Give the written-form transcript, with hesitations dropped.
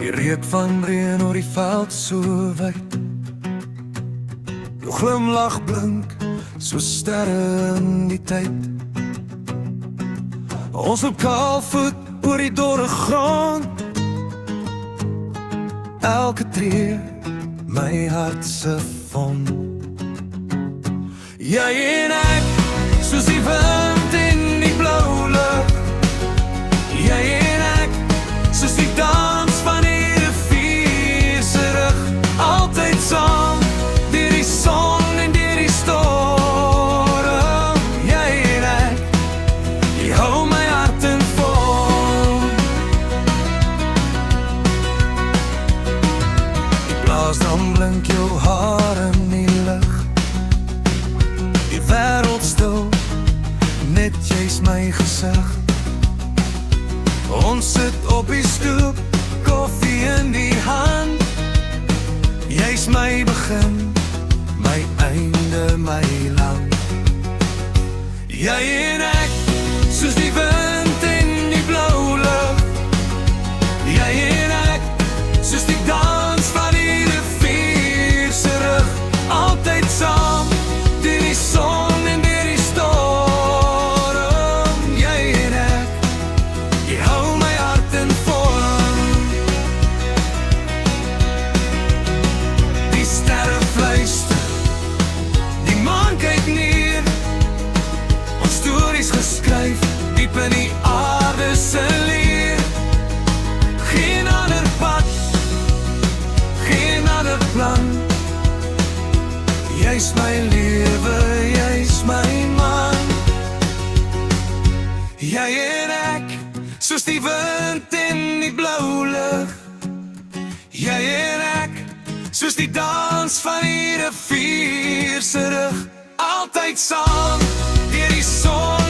Die reuk van reën oor die veld so wyd. Jou glimlach blink so sterre in die tyd. Ons loop kaalvoet oor die dorre grond. Elke tree my hart se fond. Jy en ek, soos die wind in die blou lug. Jy en ek, soos die dans van die rivier se rug. Altyd saam, deur die son en deur die storm. Jy en ek, jy hou my hart in vorm. Die blaas dan blink jou haar in die lug. Die wêreld stil, net jy's my gesig. Ons sit op die stoep, koffie in die hand. Jy's my begin, my einde, my land. Jy en ek, soos die wind in die blou lug. Jy en ek, soos die dans van die rivier se rug. Altyd saam, deur die son en deur die storm. Jy en ek, jy hou my hart in vorm. Die sterre fluister, die maan kyk neer. Ons stories geskryf, diep in die aarde se leer. Geen ander pad, geen ander plan. Jy's my lewe, jy's my man. Jy en ek, soos die wind in die blou lug. Jy en ek, soos die dans van die rivier se rug. Altyd saam, deur die son